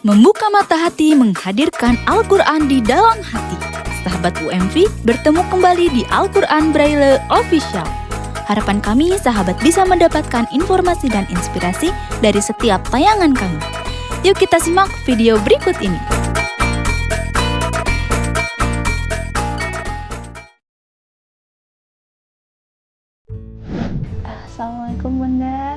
Membuka mata hati menghadirkan Al-Quran di dalam hati. Sahabat UMV bertemu kembali di Al-Quran Braille Official. Harapan kami sahabat bisa mendapatkan informasi dan inspirasi dari setiap tayangan kami. Yuk kita simak video berikut ini. Assalamualaikum Bunda.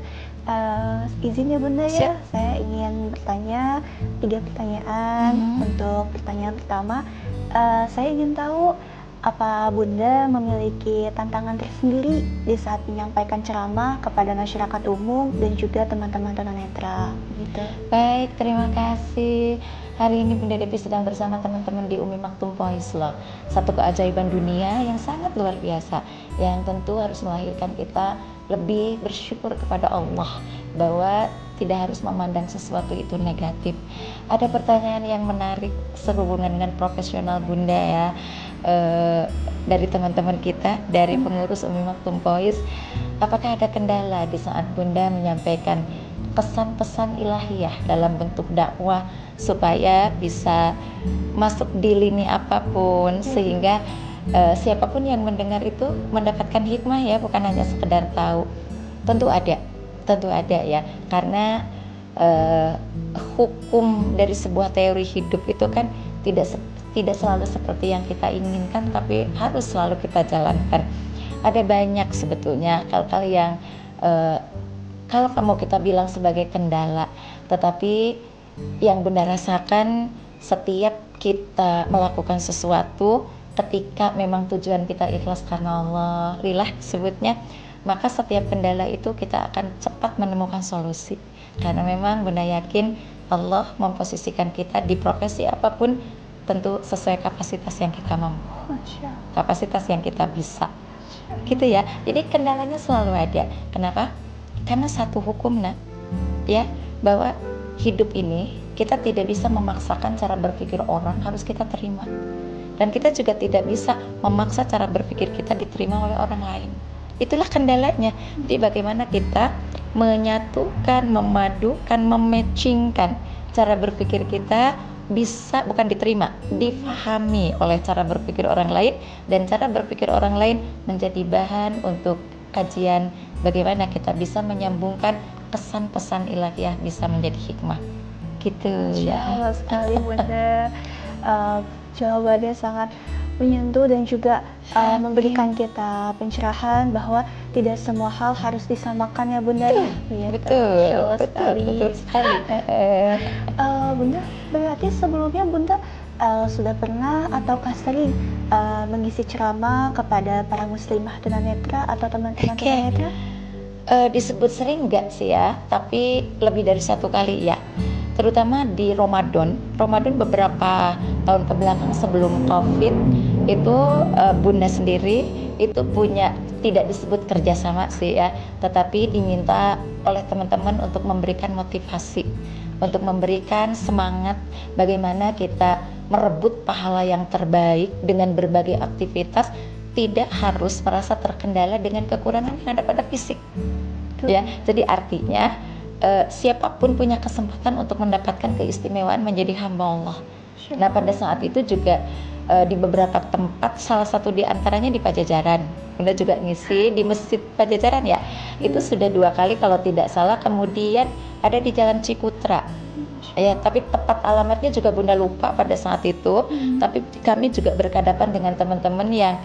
Izin ya Bunda ya, saya ingin bertanya 3 pertanyaan. Untuk pertanyaan pertama, saya ingin tahu apa Bunda memiliki tantangan tersendiri di saat menyampaikan ceramah kepada masyarakat umum dan juga teman-teman tunanetra gitu. Baik, terima kasih. Hari ini Bunda Devi sedang bersama teman-teman di Umi Maktum Voice Love. Satu keajaiban dunia yang sangat luar biasa, yang tentu harus melahirkan kita lebih bersyukur kepada Allah bahwa tidak harus memandang sesuatu itu negatif. Ada pertanyaan yang menarik sehubungan dengan profesional Bunda ya, dari teman-teman kita, dari pengurus Umi Maktum Voice. Apakah ada kendala di saat Bunda menyampaikan pesan-pesan ilahiyah dalam bentuk dakwah supaya bisa masuk di lini apapun sehingga siapapun yang mendengar itu mendapatkan hikmah ya, bukan hanya sekedar tahu. Tentu ada ya, karena hukum dari sebuah teori hidup itu kan tidak selalu seperti yang kita inginkan, tapi harus selalu kita jalankan. Ada banyak sebetulnya hal-hal yang kalau kamu kita bilang sebagai kendala, tetapi yang Bunda rasakan setiap kita melakukan sesuatu ketika memang tujuan kita ikhlas karena Allah, lillah sebutnya, maka setiap kendala itu kita akan cepat menemukan solusi. Karena memang Bunda yakin Allah memposisikan kita di profesi apapun tentu sesuai kapasitas yang kita mampu, kapasitas yang kita bisa, gitu ya. Jadi kendalanya selalu ada. Kenapa? Karena satu hukum ya, bahwa hidup ini kita tidak bisa memaksakan cara berpikir orang harus kita terima. Dan kita juga tidak bisa memaksa cara berpikir kita diterima oleh orang lain. Itulah kendalanya. Jadi bagaimana kita menyatukan, memadukan, mematchingkan cara berpikir kita bisa bukan diterima, difahami oleh cara berpikir orang lain, dan cara berpikir orang lain menjadi bahan untuk kajian bagaimana kita bisa menyambungkan pesan-pesan ilahiyah bisa menjadi hikmah. Gitu ya. Masya sekali Bunda. Jawabannya sangat menyentuh dan juga memberikan kita pencerahan bahwa tidak semua hal harus disamakan ya Bunda. Betul sekali. Bunda, berarti sebelumnya Bunda sudah pernah ataukah sering mengisi ceramah kepada para muslimah tunanetra atau teman-teman tunanetra? Disebut sering enggak sih ya, tapi lebih dari 1 kali ya. Terutama di Ramadan beberapa tahun kebelakang sebelum COVID itu Bunda sendiri itu punya, tidak disebut kerjasama sih ya, tetapi diminta oleh teman-teman untuk memberikan motivasi, untuk memberikan semangat bagaimana kita merebut pahala yang terbaik dengan berbagai aktivitas, tidak harus merasa terkendala dengan kekurangan yang ada pada fisik. Ya, jadi artinya siapapun punya kesempatan untuk mendapatkan keistimewaan menjadi hamba Allah. Nah pada saat itu juga di beberapa tempat, salah satu di antaranya di Pajajaran, Bunda juga ngisi di Masjid Pajajaran ya, itu sudah 2 kali kalau tidak salah. Kemudian ada di Jalan Cikutra ya, tapi tepat alamatnya juga Bunda lupa pada saat itu. Tapi kami juga berhadapan dengan teman-teman yang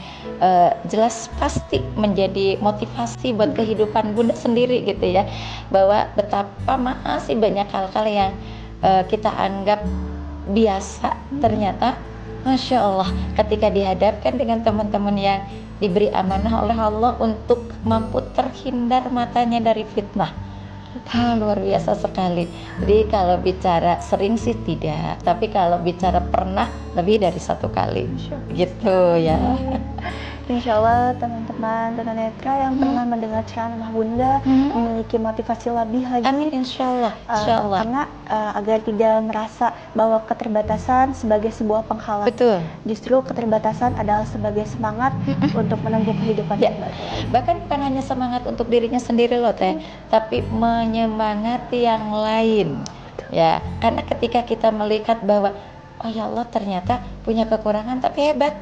jelas pasti menjadi motivasi buat kehidupan Bunda sendiri gitu ya, bahwa betapa masih banyak hal-hal yang kita anggap biasa, ternyata Masya Allah ketika dihadapkan dengan teman-teman yang diberi amanah oleh Allah untuk mampu terhindar matanya dari fitnah, luar biasa sekali. Jadi kalau bicara sering sih tidak, tapi kalau bicara pernah lebih dari 1 kali gitu ya. Insya Allah teman-teman tunanetra yang pernah mendengar ceramah Bunda memiliki motivasi lebih lagi. Amin, insya Allah. Karena agar tidak merasa bahwa keterbatasan sebagai sebuah penghalang. Betul. Justru keterbatasan adalah sebagai semangat untuk menempuh kehidupan yang baru. Bahkan bukan hanya semangat untuk dirinya sendiri loh Teh, tapi menyemangati yang lain Ya, karena ketika kita melihat bahwa oh ya Allah ternyata punya kekurangan tapi hebat,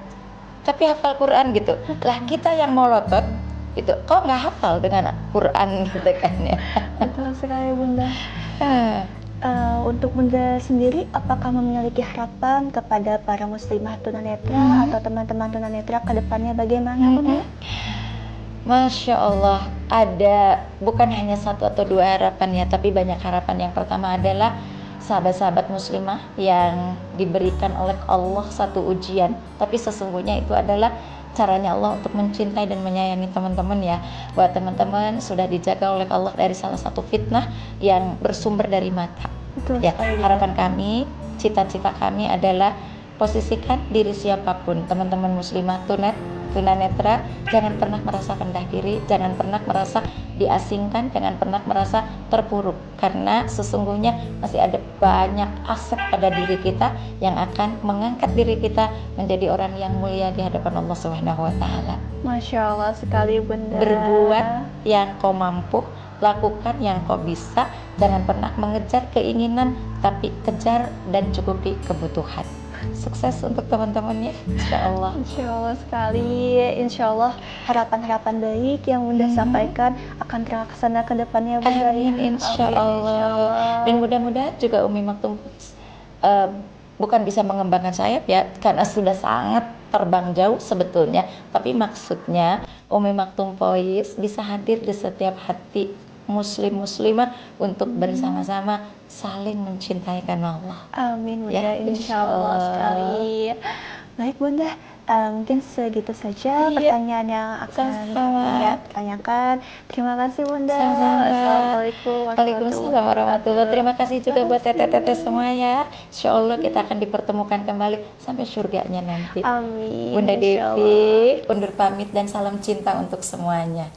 tapi hafal Quran gitu. Lah kita yang melotot itu kok nggak hafal dengan Quran gitu kan ya. Betul sekali Bunda. Eh, Untuk Bunda sendiri, apakah memiliki harapan kepada para muslimah tunanetra atau teman-teman tunanetra ke depannya bagaimana Bunda? Masya Allah, ada bukan hanya satu atau dua harapan ya, tapi banyak harapan. Yang pertama adalah sahabat-sahabat muslimah yang diberikan oleh Allah satu ujian, tapi sesungguhnya itu adalah caranya Allah untuk mencintai dan menyayangi teman-teman ya. Buat teman-teman sudah dijaga oleh Allah dari salah satu fitnah yang bersumber dari mata. Betul Ya, sekali. harapan kami, cita-cita kami adalah posisikan diri siapapun, teman-teman muslimah tunanetra, jangan pernah merasa rendah diri, jangan pernah merasa diasingkan, jangan pernah merasa terpuruk, karena sesungguhnya masih ada banyak aset pada diri kita yang akan mengangkat diri kita menjadi orang yang mulia di hadapan Allah Subhanahu wa taala. Masya Allah sekali Bunda. Berbuat yang kau mampu, lakukan yang kau bisa, jangan pernah mengejar keinginan, tapi kejar dan cukupi kebutuhan. Sukses untuk teman-teman ya, insya Allah. Insya Allah sekali, insya Allah harapan-harapan baik yang Bunda sampaikan akan terlaksana ke depannya Bunda. Amin, insya Amin, Allah. Dan mudah-mudahan juga Umi Maktum bukan bisa mengembangkan sayap ya, karena sudah sangat terbang jauh sebetulnya. Tapi maksudnya Umi Maktum Voice bisa hadir di setiap hati muslim-muslimah untuk bersama-sama saling mencintai karena Allah. Amin Bunda, Ya, insya Allah insya sekali. Baik Bunda, mungkin segitu saja Iya. pertanyaan yang akan Sama-sama. saya tanyakan. Terima kasih Bunda. Sama-sama. Assalamualaikum Waalaikumsalam warahmatullahi. Terima kasih juga buat teteh-teteh semua ya. Insya Allah kita akan dipertemukan kembali sampai surganya nanti. Amin. Bunda insya Allah. Devi undur pamit dan salam cinta untuk semuanya.